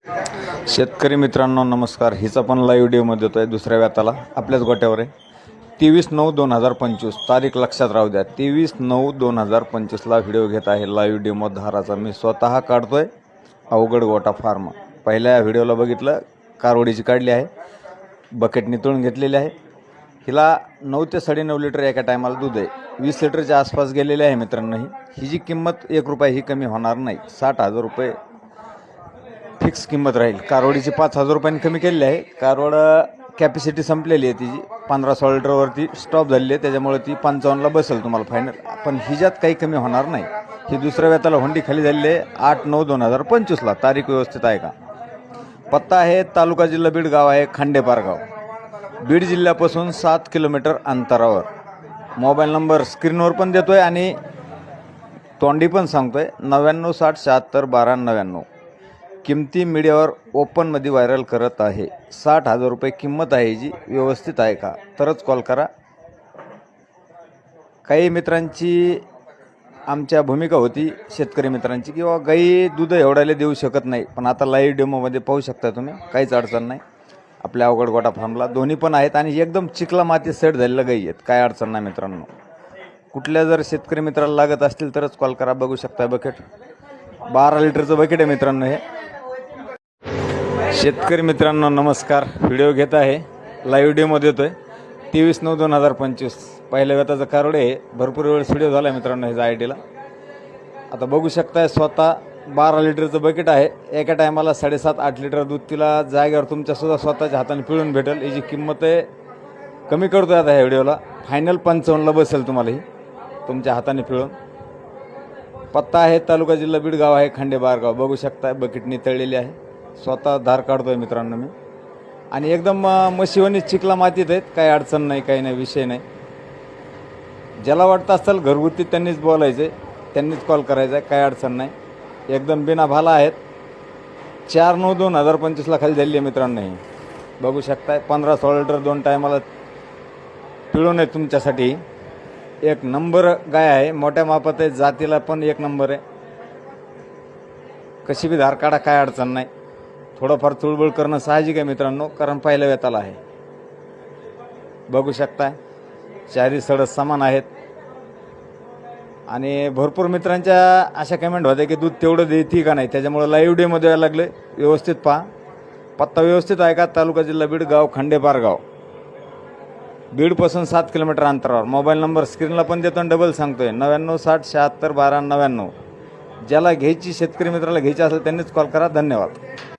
शेतकरी मित्रांनो नमस्कार. हिचा पण लाईव्ह व्हिडिओमध्ये येतो आहे दुसऱ्या व्याताला आपल्याच गोट्यावर आहे. 23/9/2025 तारीख लक्षात राहू द्या. 23/9/2025ला व्हिडिओ घेत आहे लाईव्ह व्हिडिओ धाराचा. मी स्वतः काढतोय अवघड गोटा फार्म. पहिल्या व्हिडिओला बघितलं कारवडीची काढली आहे, बकेटनी तळून घेतलेली आहे. हिला 9 ते 9.5 लिटर एका टायमाला दूध आहे. 20 लिटरच्या आसपास गेलेले आहे मित्रांनो. ही जी किंमत 1 रुपया ही कमी होणार नाही. 60,000 रुपये फिक्स किंमत राहील. कारवडीची 5,000 रुपयांनी कमी केलेली आहे. कारवड कॅपॅसिटी संपलेली आहे तिची, 15-16 लिटरवरती स्टॉप झालेली आहे, त्याच्यामुळे ती 55ला बसेल तुम्हाला फायनल. पण हिच्यात काही कमी होणार नाही. ही दुसऱ्या वेताला होंडी खाली झालेली आहे 8/9/2025ला. तारीख व्यवस्थित आहे का? पत्ता आहे तालुका जिल्हा बीड, गाव आहे खांडेपारगाव. बीड जिल्ह्यापासून 7 किलोमीटर अंतरावर. मोबाईल नंबर स्क्रीनवर पण देतोय आणि तोंडी पण सांगतोय 9960761299. किमती मीडियावर ओपनमध्ये व्हायरल करत आहे. 60,000 रुपये किंमत आहे. जी व्यवस्थित आहे का तरच कॉल करा. काही मित्रांची आमच्या भूमिका होती शेतकरी मित्रांची की बाबा गाई दूध एवढ्याला देऊ शकत नाही, पण आता लाईव्ह डेमोमध्ये पाहू शकता तुम्ही, काहीच अडचण नाही. आपल्या अवघड गोटा फार्मला दोन्ही पण आहेत आणि एकदम चिखला माती सेट झालेल्या गाई आहेत. काय अडचण नाही मित्रांनो. कुठल्या जर शेतकरी मित्राला लागत असतील तरच कॉल करा. बघू शकता बकेट 12 लिटरचं बकेट आहे मित्रांनो. हे शेतकरी मित्रांनो नमस्कार. व्हिडिओ घेत आहे लाईव्ह व्हिडिओमध्ये येतोय 23/9/2025. पहिल्या वेताचं कारवडे आहे. भरपूर वेळेस व्हिडिओ झाला मित्रांनो ह्याचा आयडीला. आता बघू शकताय स्वतः 12 लिटरचं बकेट आहे. एका टायमाला 7.5-8 लिटर दूध तिला जागेवर तुमच्यासुद्धा स्वतःच्या हाताने पिळून भेटेल. याची किंमत आहे कमी करतोय आता ह्या व्हिडिओला. फायनल 55ला बसेल तुम्हाला ही तुमच्या हाताने पिळून. पत्ता आहे तालुका जिल्हा बीड, गाव आहे खांडेपारगाव. बघू शकताय बकेटनी तळलेली आहे. स्वतः धार काढतोय मित्रांनो मी. आणि एकदम मशिवणी चिखला मातीत आहेत. काही अडचण नाही, काही नाही, विषय नाही. ज्याला वाटतं असेल घरगुती त्यांनीच बोलायचं, त्यांनीच कॉल करायचा आहे. काही अडचण नाही. एकदम बिना भाला आहेत. 4/9/2025ला खाली झालेली आहे मित्रांनो. ही बघू शकताय 15-16 लिटर 2 टायमाला पिळून आहे तुमच्यासाठी. एक नंबर गाय आहे. मोठ्या मापात आहे. जातीला पण एक नंबर आहे. कशी बी धार काढा, काय अडचण नाही. थोडंफार चुळबुळ करणं साहजिक आहे मित्रांनो, कारण पहिल्या वेताला आहे. बघू शकताय चारी सडस समान आहेत. आणि भरपूर मित्रांच्या अशा कमेंट होत्या की दूध तेवढं देते का नाही, त्याच्यामुळे लाईव्ह डेमध्ये यायला लागले. व्यवस्थित पहा. पत्ता व्यवस्थित आहे का? तालुका जिल्हा बीड, गाव खांडेपारगाव. बीडपासून 7 किलोमीटर अंतरावर. मोबाईल नंबर स्क्रीनला पण देतो आणि डबल सांगतोय 9960761299. ज्याला घ्यायची शेतकरी मित्राला घ्यायची असेल त्यांनीच कॉल करा. धन्यवाद.